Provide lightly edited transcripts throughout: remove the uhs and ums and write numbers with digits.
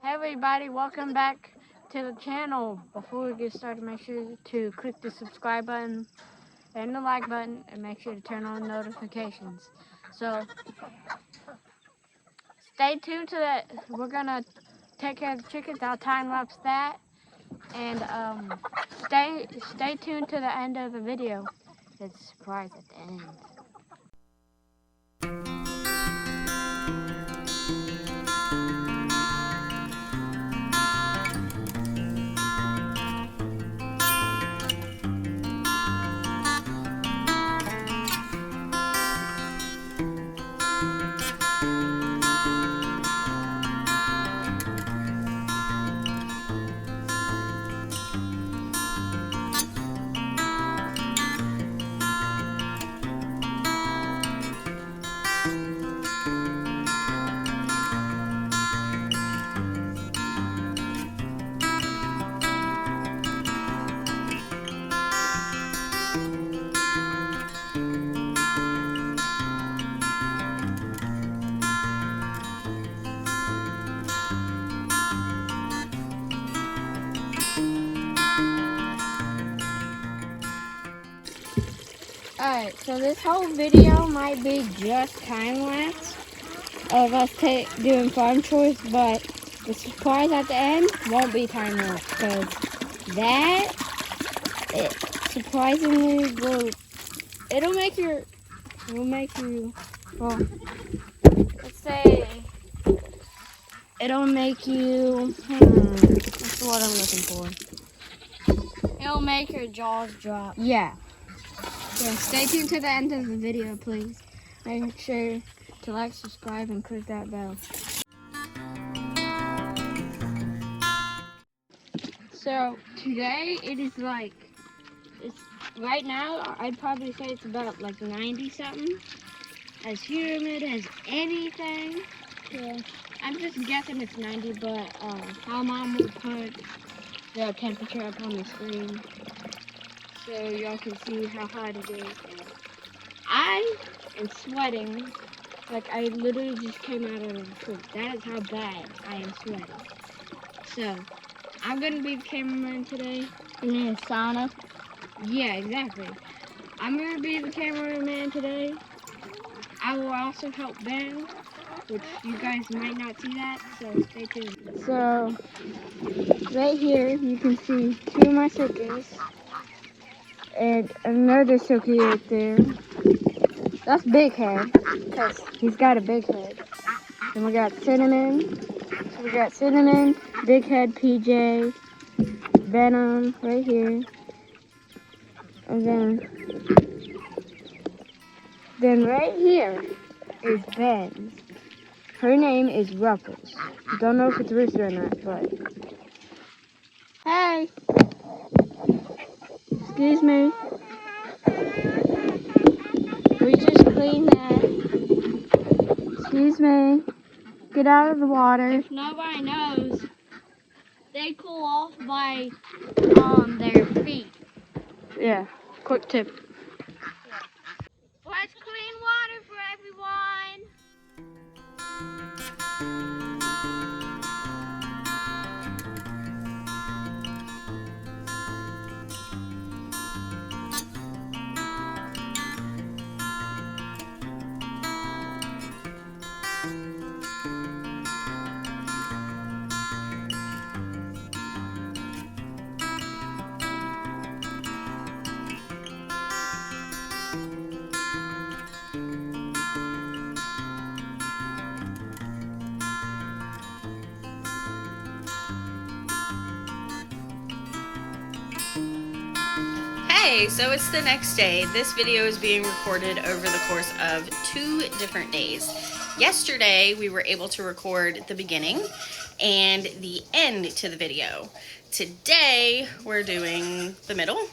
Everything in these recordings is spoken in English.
Hey everybody, welcome back to the channel. Before we get started, make sure to click the subscribe button and the like button, and make sure to turn on notifications. So stay tuned to that. We're gonna take care of the chickens. I'll time lapse that, and stay tuned to the end of the video. It's a surprise at the end. Alright, so this whole video might be just time-lapse of us doing farm chores, but the surprise at the end won't be time-lapse, because that, it surprisingly it'll make you, well, let's say, it'll make you, what's the word I'm looking for? It'll make your jaws drop. Yeah. So stay tuned to the end of the video, please. Make sure to like, subscribe, and click that bell. So today it is it's right now, I'd probably say it's about like 90 something. As humid as anything. Yeah. I'm just guessing it's 90, but how Mom would put the temperature up on the screen so y'all can see how hot it is. I am sweating like I literally just came out of the pool. That is how bad I am sweating. So, I'm going to be the cameraman today. You need a sauna? Yeah, exactly. I'm going to be the cameraman today. I will also help Ben, which you guys might not see that, so stay tuned. So, right here you can see two of my silkies. And another silky right there. That's Big Head, because he's got a big head. Then we got Cinnamon. So we got Cinnamon, Big Head, PJ, Venom right here. And then right here is Ben's. Her name is Ruffles. Don't know if it's Rooster or not, but... Hey! Excuse me. We just cleaned that. Excuse me. Get out of the water. If nobody knows, they cool off by their feet. Yeah, quick tip. Let's clean water for everyone. Hey, so it's the next day. This video is being recorded over the course of 2 different days. Yesterday, we were able to record the beginning and the end to the video. Today, we're doing the middle.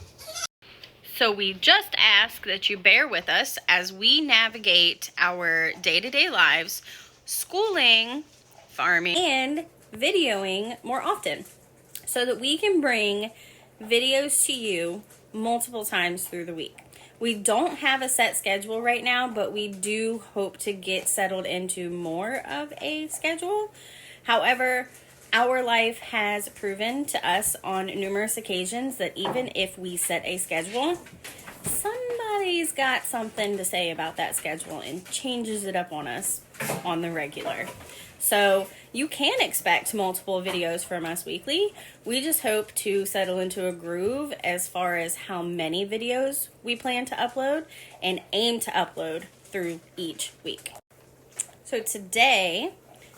So we just ask that you bear with us as we navigate our day-to-day lives, schooling, farming, and videoing more often so that we can bring videos to you multiple times through the week. We don't have a set schedule right now, but we do hope to get settled into more of a schedule. However, Our life has proven to us on numerous occasions that even if we set a schedule, somebody's got something to say about that schedule and changes it up on us on the regular. So you can expect multiple videos from us weekly. We just hope to settle into a groove as far as how many videos we plan to upload and aim to upload through each week. So today,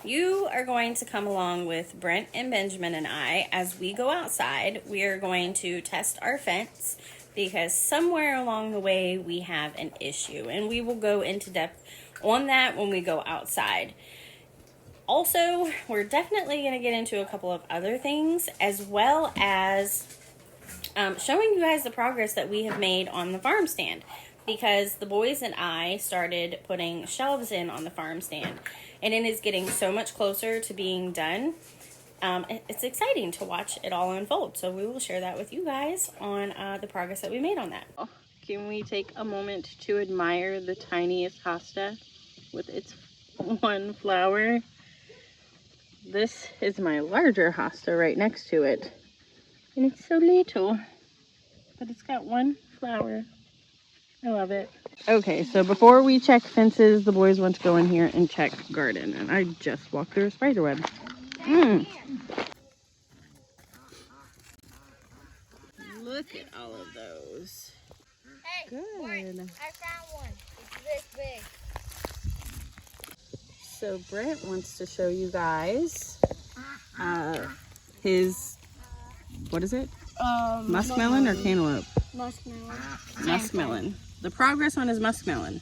you are going to come along with Brent and Benjamin and I as we go outside. We are going to test our fence because somewhere along the way we have an issue, and we will go into depth on that when we go outside. Also, we're definitely going to get into a couple of other things, as well as showing you guys the progress that we have made on the farm stand, because the boys and I started putting shelves in on the farm stand, and it is getting so much closer to being done. It's exciting to watch it all unfold, so we will share that with you guys on the progress that we made on that. Can we take a moment to admire the tiniest hosta with its one flower? This is my larger hosta right next to it, and it's so little, but it's got one flower. I love it. Okay, so before we check fences, the boys want to go in here and check garden, and I just walked through a spider web. Look at all of those. Hey, Good. I found one. It's this big. So Brent wants to show you guys his, what is it? Muskmelon or cantaloupe? Muskmelon. Muskmelon. The progress on his muskmelon.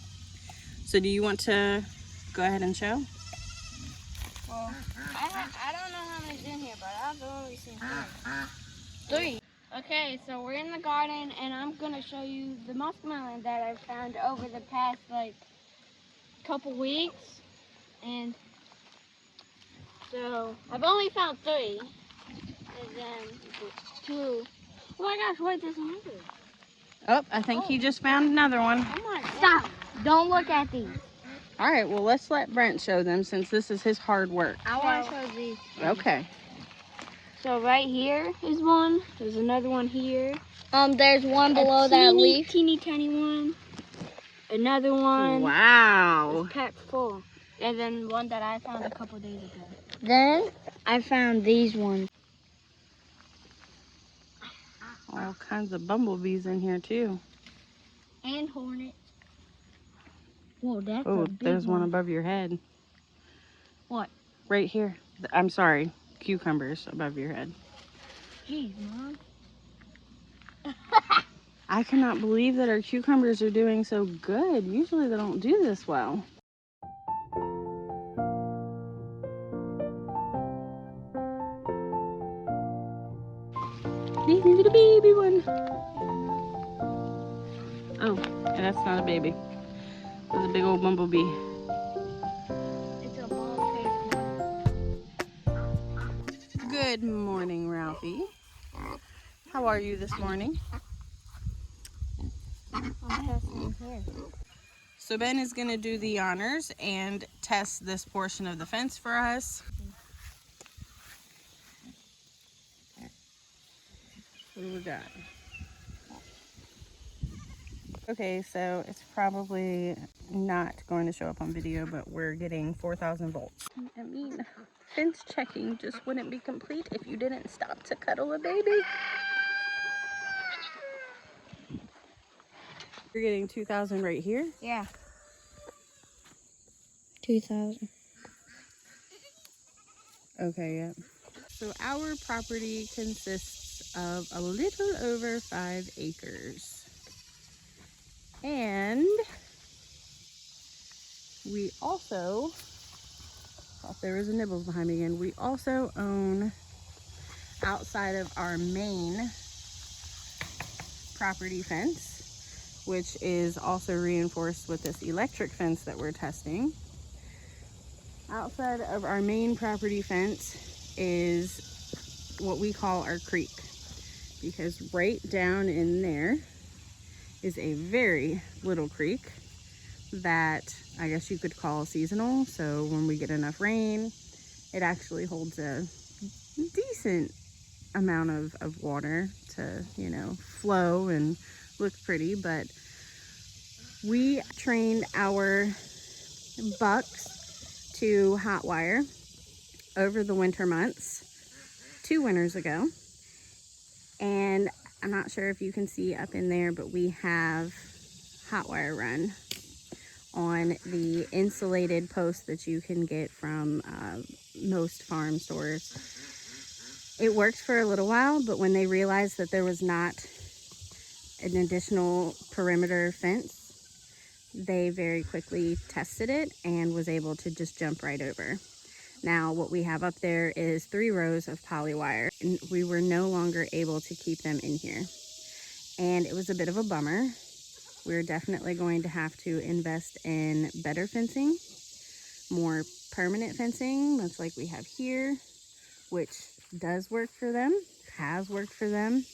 So do you want to go ahead and show? Well, I don't know how many's in here, but I've only seen three. Okay, so we're in the garden, and I'm going to show you the muskmelon that I've found over the past, couple weeks. And so I've only found three, and then two. Oh my gosh, wait, there's another. Oh, I think he just found another one. Oh my God. Stop! Don't look at these. All right, well, let's let Brent show them since this is his hard work. I want to show these. Okay. So right here is one. There's another one here. There's one below that leaf. Teeny tiny one. Another one. Wow. It's packed full. And then one that I found a couple days ago. Then I found these ones. All kinds of bumblebees in here too. And hornets. Whoa, that's Oh, a big there's one above your head. What? Right here. I'm sorry. Cucumbers above your head. Jeez, Mom. I cannot believe that our cucumbers are doing so good. Usually they don't do this well. Baby, little baby one. Oh, and that's not a baby. That's a big old bumblebee. It's a bald-faced one. Good morning, Ralphie. How are you this morning? I'm testing here. So Ben is going to do the honors and test this portion of the fence for us. What do we got? Okay, so it's probably not going to show up on video, but we're getting 4,000 volts. I mean, fence checking just wouldn't be complete if you didn't stop to cuddle a baby. You're getting 2,000 right here? Yeah. 2,000. Okay, yeah. So our property consists of a little over 5 acres. And we also, oh, there was a nibbles behind me again. We also own, outside of our main property fence, which is also reinforced with this electric fence that we're testing. Outside of our main property fence is what we call our creek, because right down in there is a very little creek that I guess you could call seasonal. So when we get enough rain, it actually holds a decent amount of water to, you know, flow and look pretty. But we trained our bucks to hot wire over the winter months 2 winters ago. And I'm not sure if you can see up in there, but we have hot wire run on the insulated post that you can get from most farm stores. It worked for a little while, but when they realized that there was not an additional perimeter fence, they very quickly tested it and was able to just jump right over. Now what we have up there is 3 rows of poly wire, and we were no longer able to keep them in here. And it was a bit of a bummer. We're definitely going to have to invest in better fencing, more permanent fencing, much like we have here, which does work for them, has worked for them.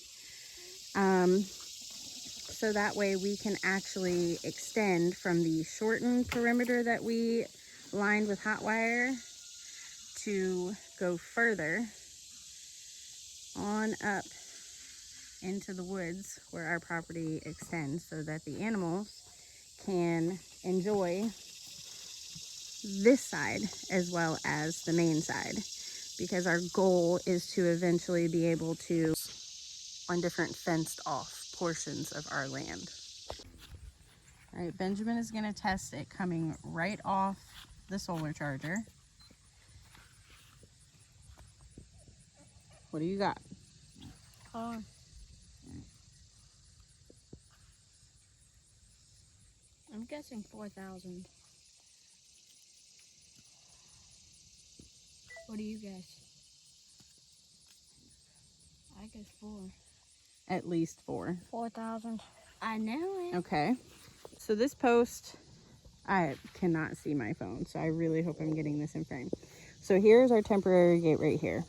So that way we can actually extend from the shortened perimeter that we lined with hot wire to go further on up into the woods where our property extends, so that the animals can enjoy this side as well as the main side, because our goal is to eventually be able to on different fenced off portions of our land. All right, Benjamin is going to test it coming right off the solar charger. What do you got? I'm guessing 4,000. What do you guess? I guess 4. At least 4. 4,000. I know it. Okay. So this post, I cannot see my phone, so I really hope I'm getting this in frame. So here's our temporary gate right here.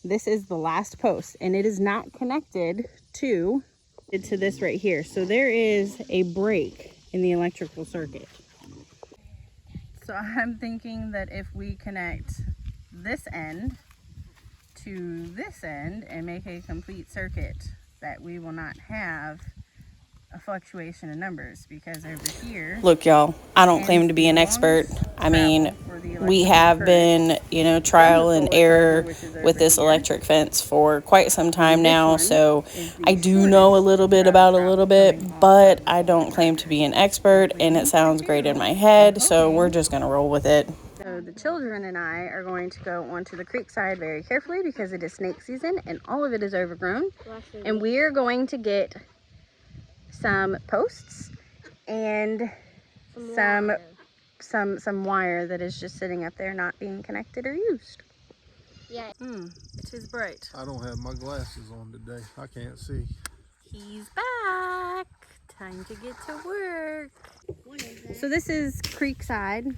This is the last post, and it is not connected to this right here. So there is a break in the electrical circuit. So I'm thinking that if we connect this end to this end and make a complete circuit, that we will not have a fluctuation in numbers, because over here, look y'all, I don't claim to be an expert. I mean, we have been, you know, trial and error with this electric fence for quite some time now, so I do know a little bit about a little bit, but I don't claim to be an expert, and it sounds great in my head, so we're just gonna roll with it. So the children and I are going to go onto the creek side very carefully, because it is snake season and all of it is overgrown, and we are going to get some posts and some wire that is just sitting up there not being connected or used. Yeah. It is bright. I don't have my glasses on today. I can't see. He's back. Time to get to work. So this is Creekside.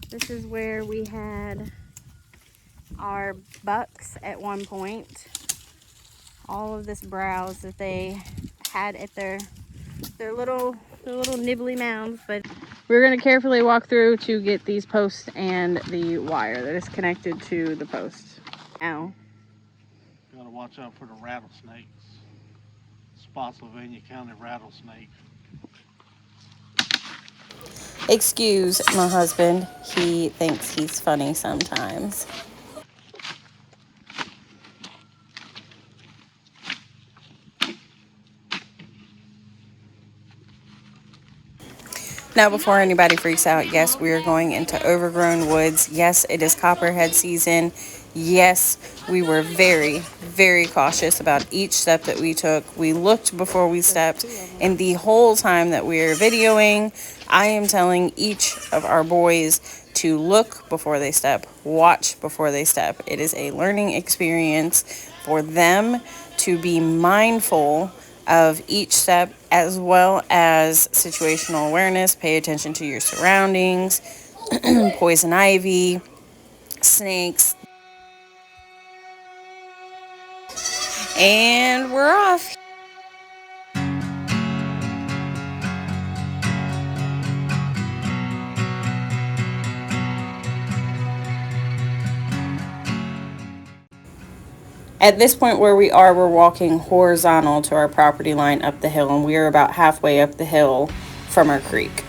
This is where we had our bucks at one point. All of this browse that they had at their little nibbly mounds. But we're going to carefully walk through to get these posts and the wire that is connected to the posts. Now, You gotta watch out for the rattlesnakes. Spotsylvania County rattlesnake. excuse my husband. He thinks he's funny sometimes. Now, before anybody freaks out, yes, we are going into overgrown woods. Yes, it is copperhead season. Yes, we were very, very cautious about each step that we took. We looked before we stepped, and the whole time that we are videoing, I am telling each of our boys to look before they step, watch before they step. It is a learning experience for them to be mindful of each step, as well as situational awareness. Pay attention to your surroundings, poison ivy, snakes, and we're off. At this point where we are, we're walking horizontal to our property line up the hill, and we are about halfway up the hill from our creek.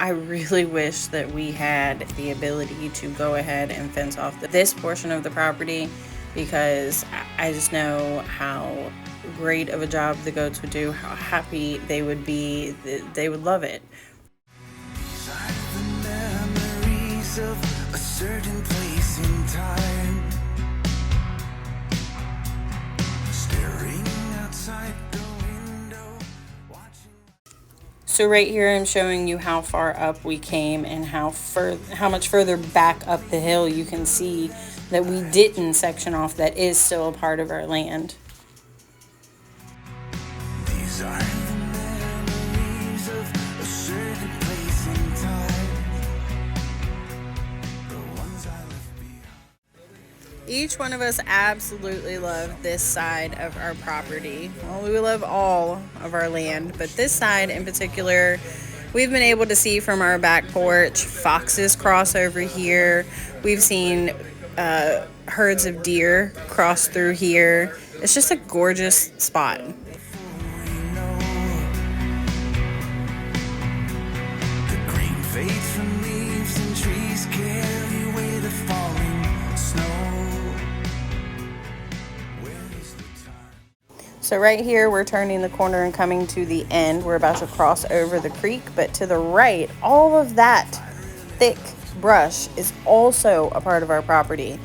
I really wish that we had the ability to go ahead and fence off this portion of the property, because I just know how great of a job the goats would do, how happy they would be, they would love it. These are the memories of a certain place in time. Staring outside the window, watching. So right here I'm showing you how far up we came and how much further back up the hill you can see that we didn't section off that is still a part of our land. These are the memories of a certain place in time. The ones I left behind. Each one of us absolutely love this side of our property. Well, we love all of our land, but this side in particular, we've been able to see from our back porch. Foxes cross over here. We've seen herds of deer cross through here. It's just a gorgeous spot. The green fades from leaves and trees carry away the falling snow. Where is the time? So right here, we're turning the corner and coming to the end. We're about to cross over the creek, but to the right, all of that thick brush is also a part of our property.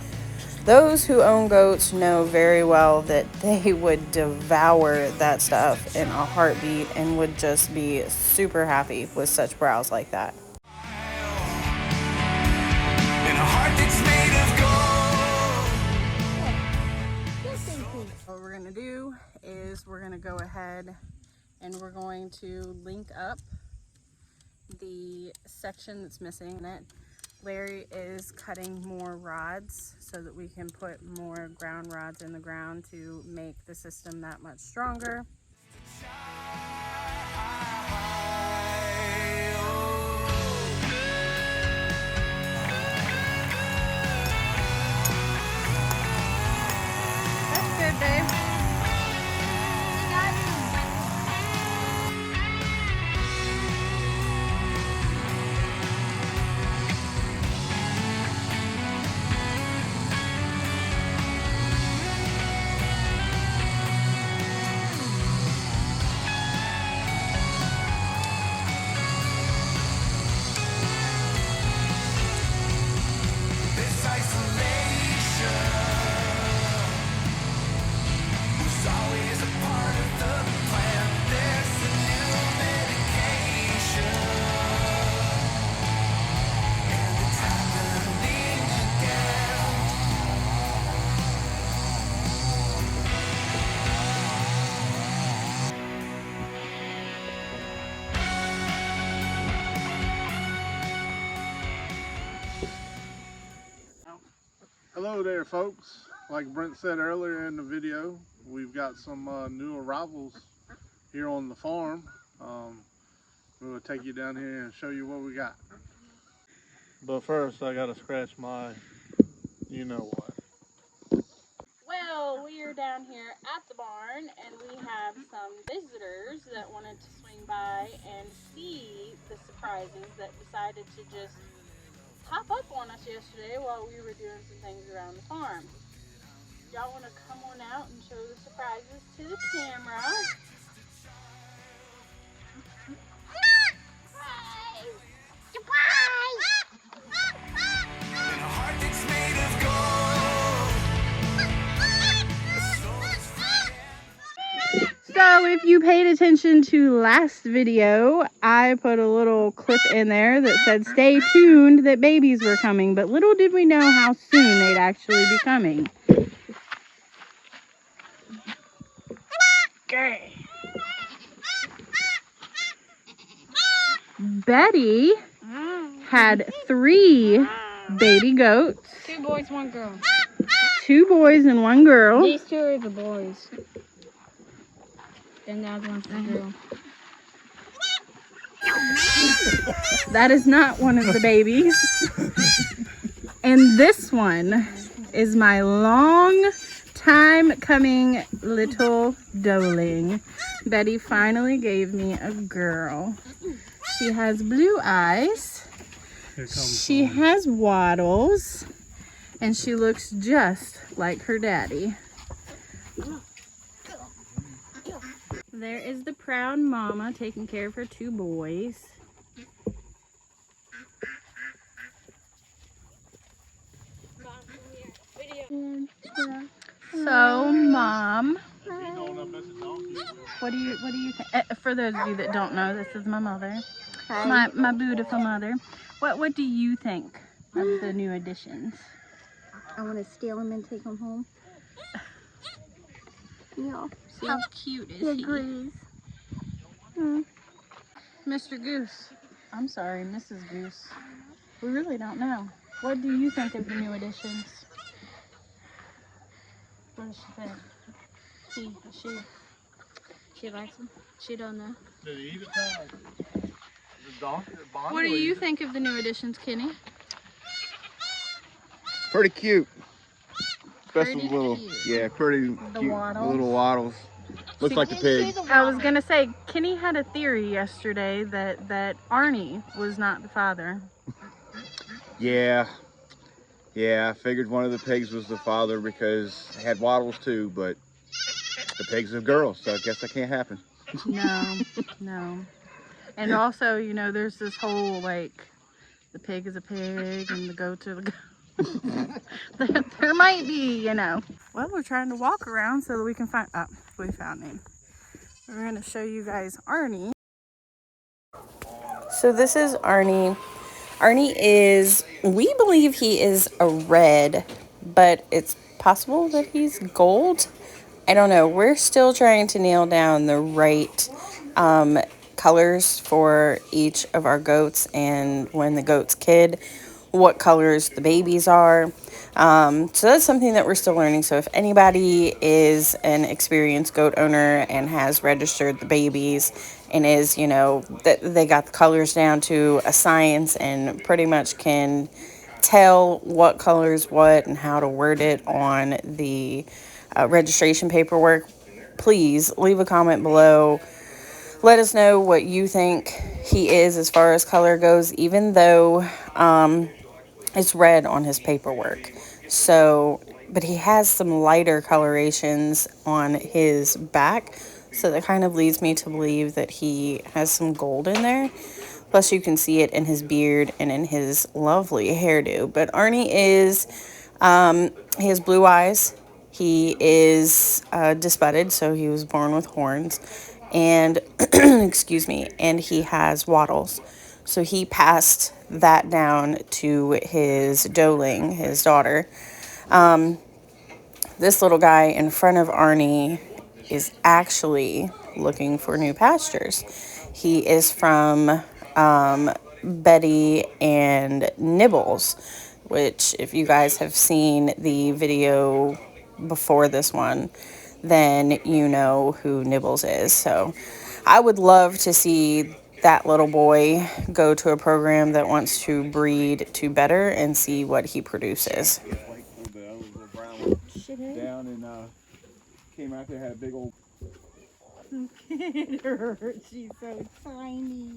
Those who own goats know very well that they would devour that stuff in a heartbeat and would just be super happy with such browse like that. In a heart that's made of gold. What we're going to do is we're going to go ahead and we're going to link up the section that's missing in it. Larry is cutting more rods so that we can put more ground rods in the ground to make the system that much stronger. That's good, babe. This isolation was always a part of the plan. There's a new medication, and it's happening again. Hello there, folks. Like Brent said earlier in the video, we've got some new arrivals here on the farm. We'll take you down here and show you what we got. But first, I gotta scratch my you-know-what. Well, we are down here at the barn and we have some visitors that wanted to swing by and see the surprises that decided to just pop up on us yesterday while we were doing some things around the farm. Y'all want to come on out and show the surprises to the camera? In a heart that's made of gold. So if you paid attention to last video, I put a little clip in there that said stay tuned that babies were coming, but little did we know how soon they'd actually be coming. Okay. Betty had 3 baby goats. 2 boys, 1 girl. 2 boys and 1 girl. These 2 are the boys. And that one's the girl. That is not one of the babies. And this one is my long time coming little doeling. Betty finally gave me a girl. She has blue eyes. She has waddles. And she looks just like her daddy. There is the proud mama taking care of her 2 boys. So, Mom, what do you think? For those of you that don't know, this is my mother, my beautiful mother. What do you think of the new additions? I want to steal him and take him home. Yeah. How cute is he? Agrees. Mr. Goose. I'm sorry, Mrs. Goose. We really don't know. What do you think of the new additions? What does she think? She likes them. She don't know. Did he eat it, Todd? The donkey, the Bonnie What do will you eat it. think of the new additions, Kenny? Pretty cute. Especially Pretty little, cute. yeah, pretty The cute. waddles. The little waddles. Looks like the pig. I was gonna say, Kenny had a theory yesterday that Arnie was not the father. Yeah. Yeah, I figured one of the pigs was the father because it had waddles too, but the pig's a girl, so I guess that can't happen. No. And also, you know, there's this whole, like, the pig is a pig and the goats are the goats. There might be, you know. Well, we're trying to walk around so that we can find, oh, we found him. We're going to show you guys Arnie. So this is Arnie. Arnie is, we believe he is a red, but it's possible that he's gold. I don't know. We're still trying to nail down the right colors for each of our goats, and when the goats kid, what colors the babies are. So that's something that we're still learning. So if anybody is an experienced goat owner and has registered the babies and is, you know, that they got the colors down to a science and pretty much can tell what colors what and how to word it on the registration paperwork, please leave a comment below. Let us know what you think he is as far as color goes, even though it's red on his paperwork. So, but he has some lighter colorations on his back, so that kind of leads me to believe that he has some gold in there. Plus you can see it in his beard and in his lovely hairdo. But Arnie is, he has blue eyes. He is disbudded, so he was born with horns. And, excuse me, and he has waddles. So he passed that down to his doeling, his daughter. This little guy in front of Arnie is actually looking for new pastures. He is from Betty and Nibbles, which if you guys have seen the video before this one, then you know who Nibbles is. So I would love to see that little boy go to a program that wants to breed to better and see what he produces. Down and came out there, had a big old. It hurts. She's so tiny.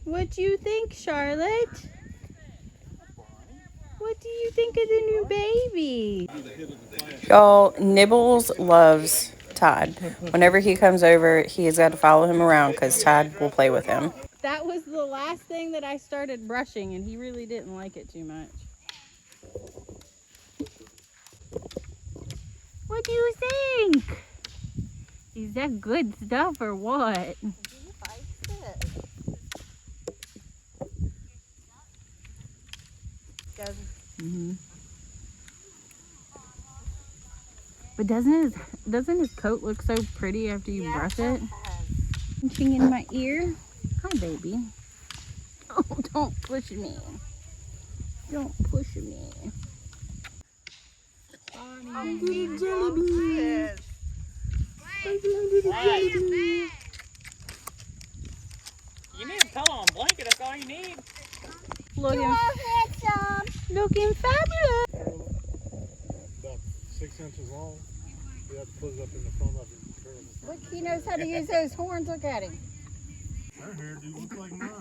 What do you think, Charlotte? What do you think of the new baby? Y'all, Nibbles loves Todd. Whenever he comes over, he has got to follow him around because Todd will play with him. That was the last thing that I started brushing, and he really didn't like it too much. What do you think? Is that good stuff or what? Mm-hmm. But doesn't his coat look so pretty after you brush it? Pinching in my ear. Hi, baby. Oh, don't push me. Don't push me. Little jelly bean. You need a pillow and blanket, that's all you need. Looking fabulous. About 6 inches long. You have to put it up in the front of it. Look, he knows how to use those horns. Look at him. Her hair do look like mine.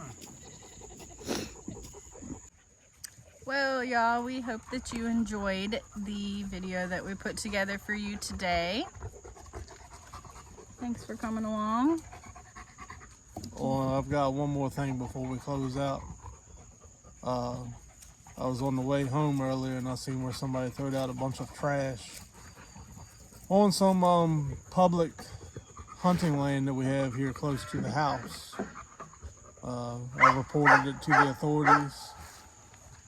Well, y'all, we hope that you enjoyed the video that we put together for you today. Thanks for coming along. Well, I've got one more thing before we close out. I was on the way home earlier and I seen where somebody threw out a bunch of trash on some public hunting land that we have here close to the house. I reported it to the authorities.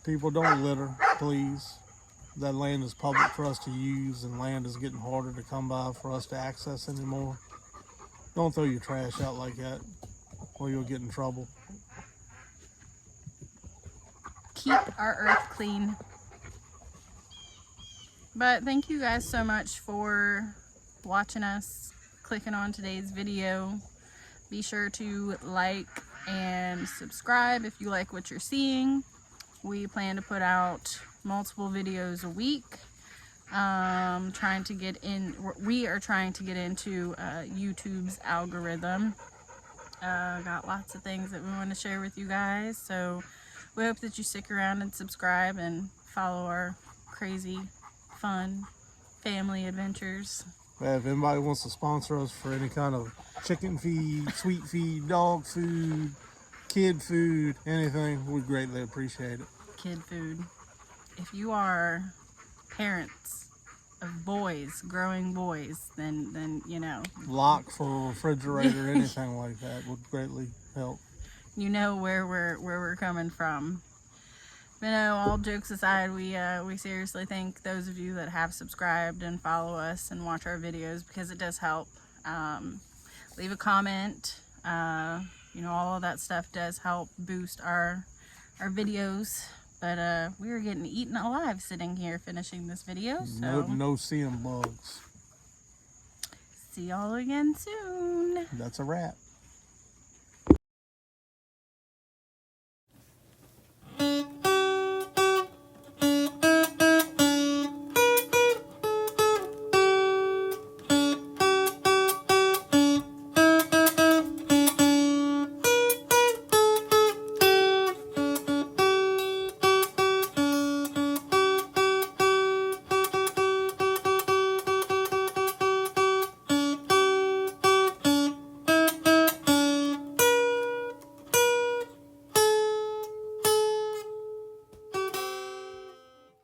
People, don't litter, please. That land is public for us to use, and land is getting harder to come by for us to access anymore. Don't throw your trash out like that, or you'll get in trouble. Keep our earth clean. But thank you guys so much for watching us, clicking on today's video. Be sure to like and subscribe if you like what you're seeing. We plan to put out multiple videos a week. We are trying to get into YouTube's algorithm. Got lots of things that we want to share with you guys, so we hope that you stick around and subscribe and follow our crazy, fun family adventures. If anybody wants to sponsor us for any kind of chicken feed, sweet feed, dog food, kid food, anything, we'd greatly appreciate it. Kid food. If you are parents of boys, growing boys, then you know. Lock for a refrigerator, anything like that would greatly help. You know where we're coming from. But no, all jokes aside, we seriously thank those of you that have subscribed and follow us and watch our videos, because it does help. Leave a comment. You know, all of that stuff does help boost our videos. But we are getting eaten alive sitting here finishing this video. So No seeing bugs. see y'all again soon. That's a wrap.